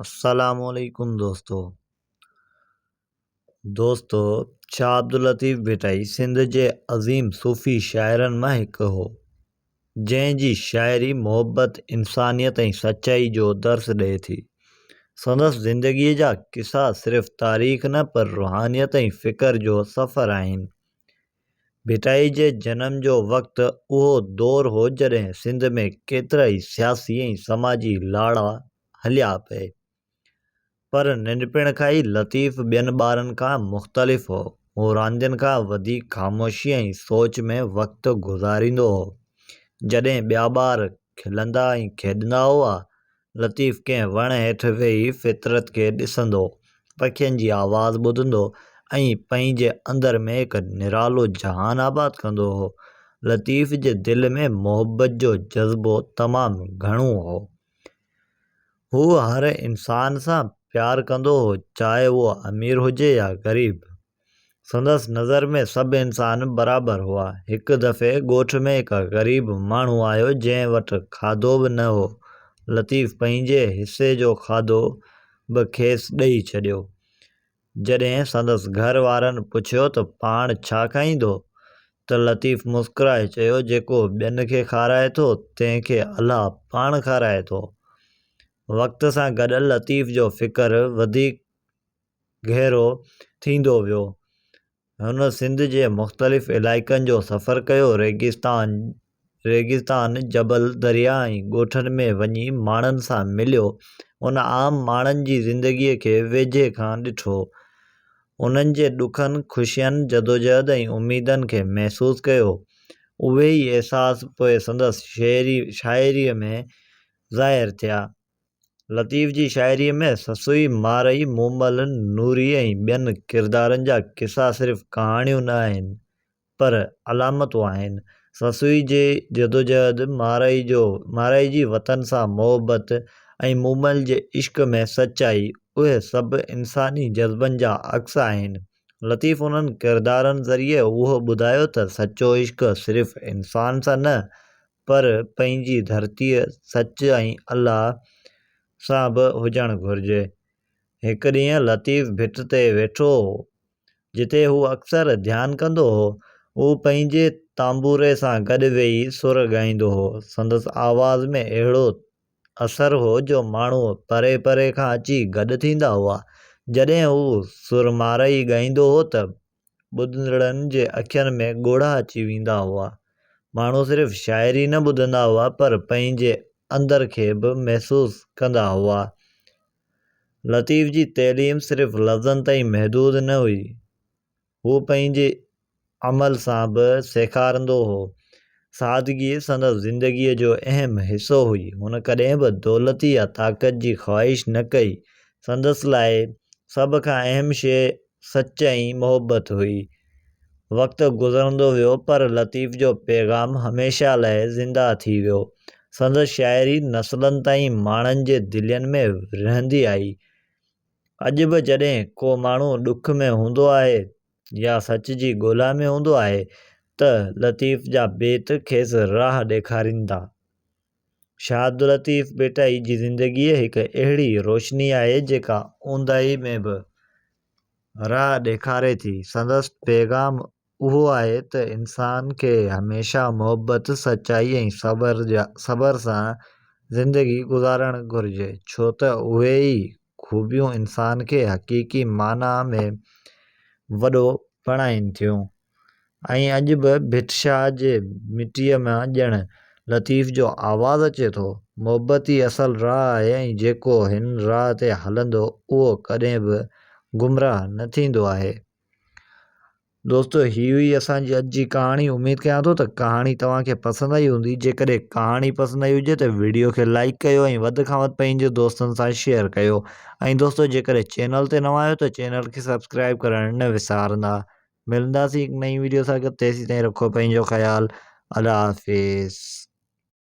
अस्सलामुअलैकुम दोस्तों शाह अब्दुल लतीफ़ भिटाई सिंध जे अज़ीम सूफ़ी शाइरनि मां हिकु हो, जंहिंजी शाइरी मोहब्बत इंसानियत ऐं सचाई जो दर्स ॾिए थी। संदसि ज़िंदगीअ जा किस्सा सिर्फ़ तारीख़ न पर रूहानियत ऐं फ़िक्र जो सफ़र आहिनि। भिटाई जे जनम जो वक़्तु उहो दौर हो जॾहिं सिंध में केतिरा ई सियासी ऐं समाजी लाड़ा हलिया पिए, पर नंढपिण खां ई लतीफ़ ॿियनि ॿारनि खां मुख़्तलिफ़ हो। हू रांदियुनि खां वधीक ख़ामोशी ऐं सोच में वक़्तु गुज़ारींदो हो। जॾहिं ॿिया ॿार खिलंदा ऐं खेॾंदा हुआ, लतीफ़ कंहिं वण हेठि वेही फितरत खे ॾिसंदो, पखियुनि जी आवाज़ ॿुधंदो ऐं पंहिंजे अंदर में हिकु निरालो जहान आबाद कंदो हो। लतीफ़ जे दिलि में मोहब्बत जो जज़्बो तमामु घणो हो। हू हर इंसान सां प्यार कंदो हो, चाहे उहो अमीर हुजे या ग़रीब। संदसि नज़र में सभु इंसान बराबरि हुआ। हिकु दफ़े ॻोठ में हिकु ग़रीब माण्हू आयो जंहिं वटि खाधो बि न हो। लतीफ़ पंहिंजे हिसे जो खाधो बि खेसि ॾेई छॾियो। जॾहिं संदसि घर वारनि पुछियो त पाण छा खाईंदो, त लतीफ़ मुस्कुराए चयो, जेको ॿियनि खे खाराए थो तंहिंखे अलाह पाण खाराए थो। वक़्त सां गॾु लतीफ़ जो फ़िक्र वधीक गहरो थींदो वियो। हुन सिंध जे मुख़्तलिफ़ इलाइक़नि जो सफ़र कयो, रेगिस्तान, जबल, दरिया ऐं ॻोठनि में वञी माण्हुनि सां मिलियो। उन आम माण्हुनि जी ज़िंदगीअ खे वेझे खां ॾिठो, उन्हनि जे ॾुखनि, ख़ुशियुनि, जदोजहद ऐं उमेदनि खे महसूसु कयो। उहे ई अहसास पोइ संदसि शाइरीअ में ज़ाहिर थिया। लतीफ़ जी शाइरीअ में ससुई, मारई, मूमल, नूरी ऐं ॿियनि किरदारनि जा किस्सा सिर्फ़ कहाणियूं न आहिनि, पर अलामतूं आहिनि। ससुई जे जदोजहद, मारई जी वतन सां मोहब्बत ऐं मूमल जे इश्क में सचाई, उहे सभु इंसानी जज़्बनि जा अक्स आहिनि। लतीफ़ उन्हनि किरदारनि ज़रिए उहो ॿुधायो त सचो इश्क सिर्फ़ इंसान सां न, पर पंहिंजी धरतीअ, सच ऐं अल्लाह सां बि हुजणु घुरिजे। हिकु ॾींहुं लतीफ़ भिट ते वेठो हो, जिते हू अक्सर ध्यानु कंदो हो। हू पंहिंजे तांबूरे सां गॾु वेही सुर ॻाईंदो हो। संदसि आवाज़ में अहिड़ो असरु हो जो माण्हू परे परे खां अची गॾु थींदा हुआ। जॾहिं हू सुरमारई ॻाईंदो हो त ॿुधंदड़नि जे अखियुनि में ॻोढ़ा अची वेंदा हुआ। माण्हू सिर्फ़ शाइरी न ॿुधंदा हुआ, पर पंहिंजे अंदर खे बि महसूसु कंदा हुआ। लतीफ़ जी तइलीम सिर्फ़ लफ़्ज़नि ताईं महदूद न हुई, हू पंहिंजे अमल सां बि सेखारींदो हो। सादगी संदसि ज़िंदगीअ जो अहम हिसो हुई। हुन कॾहिं बि दौलत या ताक़त जी ख़्वाहिश न कई। संदसि लाइ सभ खां अहम शइ सच ऐं मोहब्बत हुई। वक़्तु गुज़रंदो वियो, पर लतीफ़ जो पैगाम हमेशह लाइ ज़िंदा थी वियो। संदसि शाइरी नसलनि ताईं माण्हुनि जे दिलनि में रहंदी आई। अॼु बि जॾहिं को माण्हू ॾुख में हूंदो आहे या सच जी ॻोल्हा में हूंदो आहे, त लतीफ़ जा बेत खेसि राह ॾेखारींदा। शाह अब्दुल लतीफ़ भिटाई जी ज़िंदगी हिकु अहिड़ी रोशनी आहे जेका ऊंदाही में बि राह ॾेखारे थी। संदसि पैगाम उहो आहे त इंसान खे हमेशह मोहब्बत, सचाई ऐं सब्र सां ज़िंदगी गुज़ारणु घुरिजे, छो त उहे ई ख़ूबियूं इंसान खे हक़ीक़ी माना में वॾो बणाइनि थियूं। ऐं अॼु बि भिट शाह जे मिटीअ मां ॼण लतीफ़ जो आवाज़ अचे थो। मोहब्बत ई असल राह आहे, ऐं जेको हिन राह ते हलंदो उहो कॾहिं बि गुमराह न थींदो आहे। दोस्तो, ही हुई असांजी अॼु जी कहाणी। उमेद कयां थो त कहाणी तव्हांखे पसंदि आई हूंदी। जेकॾहिं कहाणी पसंदि आई हुजे त वीडियो खे लाइक कयो ऐं वधि खां वधि पंहिंजे दोस्तनि सां शेयर कयो। ऐं दोस्तो, जेकॾहिं चैनल ते नवां आहियो त चैनल खे सब्सक्राइब करणु न विसारंदा। मिलंदासीं हिकु नई वीडियो सां गॾु। तेसीं ताईं रखो पंहिंजो ख़्यालु। अल्लाह हाफ़िज़।